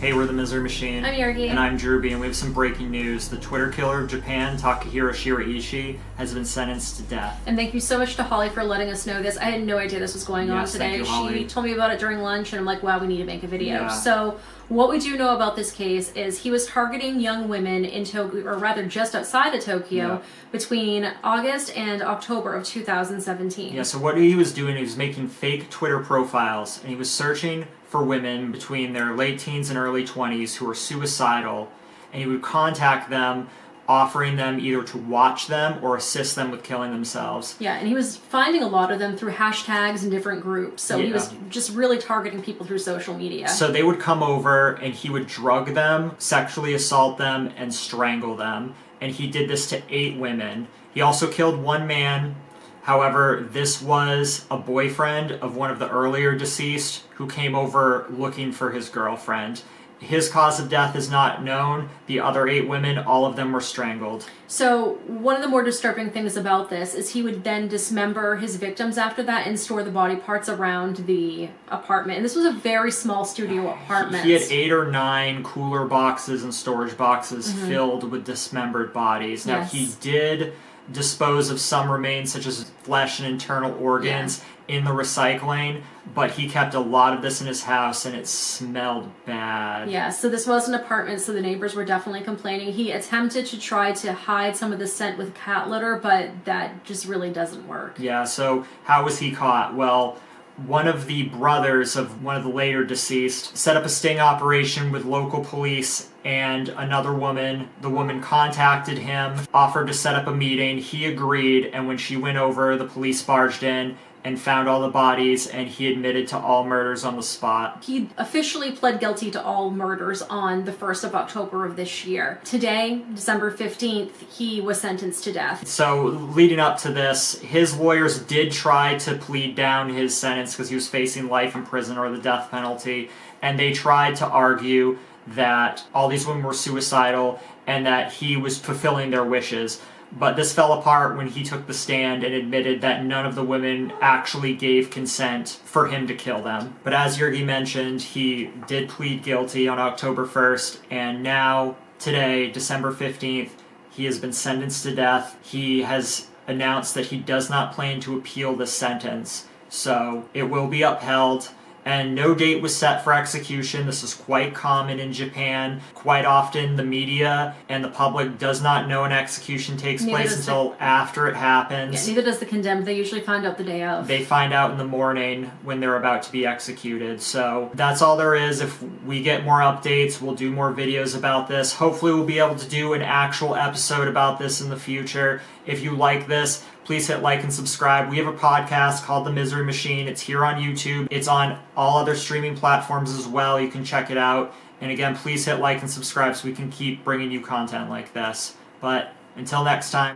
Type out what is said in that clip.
Hey, we're the Misery Machine. I'm Yorgi. And I'm Drewby, and we have some breaking news. The Twitter killer of Japan, Takahiro Shiraishi, has been sentenced to death. And thank you so much to Holly for letting us know this. I had no idea this was going on today. Thank you, Holly. She told me about it during lunch, and I'm like, wow, we need to make a video. Yeah. So what we do know about this case is he was targeting young women in Tokyo, or rather just outside of Tokyo, between August and October of 2017. Yeah, so what he was doing, he was making fake Twitter profiles, and he was searching for women between their late teens and early 20s who were suicidal, and he would contact them, offering them either to watch them or assist them with killing themselves. Yeah, and he was finding a lot of them through hashtags and different groups, so he was just really targeting people through social media. So they would come over and he would drug them, sexually assault them, and strangle them, and he did this to 8 women. He also killed 1 man. However, this was a boyfriend of one of the earlier deceased who came over looking for his girlfriend. His cause of death is not known. The other 8 women, all of them were strangled. So one of the more disturbing things about this is he would then dismember his victims after that and store the body parts around the apartment. And this was a very small studio apartment. He had 8 or 9 cooler boxes and storage boxes filled with dismembered bodies. Now, he did dispose of some remains, such as flesh and internal organs, in the recycling, but he kept a lot of this in his house, and it smelled bad. Yeah, so this was an apartment, so the neighbors were definitely complaining. He attempted to try to hide some of the scent with cat litter, but that just really doesn't work. Yeah, so how was he caught? Well, one of the brothers of one of the later deceased set up a sting operation with local police and another woman. The woman contacted him, offered to set up a meeting. He agreed, and when she went over, the police barged in and found all the bodies, and he admitted to all murders on the spot. He officially pled guilty to all murders on the 1st of October of this year. Today, December 15th, he was sentenced to death. So, leading up to this, his lawyers did try to plead down his sentence because he was facing life in prison or the death penalty, and they tried to argue that all these women were suicidal and that he was fulfilling their wishes. But this fell apart when he took the stand and admitted that none of the women actually gave consent for him to kill them. But as Yorgi mentioned, he did plead guilty on October 1st, and now, today, December 15th, he has been sentenced to death. He has announced that he does not plan to appeal the sentence, so it will be upheld. And no date was set for execution. This is quite common in Japan. Quite often, the media and the public does not know an execution takes place until after it happens. Yeah, neither does the condemned. They usually find out the day of. They find out in the morning when they're about to be executed. So that's all there is. If we get more updates, we'll do more videos about this. Hopefully, we'll be able to do an actual episode about this in the future. If you like this, please hit like and subscribe. We have a podcast called The Misery Machine. It's here on YouTube. It's on all other streaming platforms as well. You can check it out. And again, please hit like and subscribe so we can keep bringing you content like this. But until next time.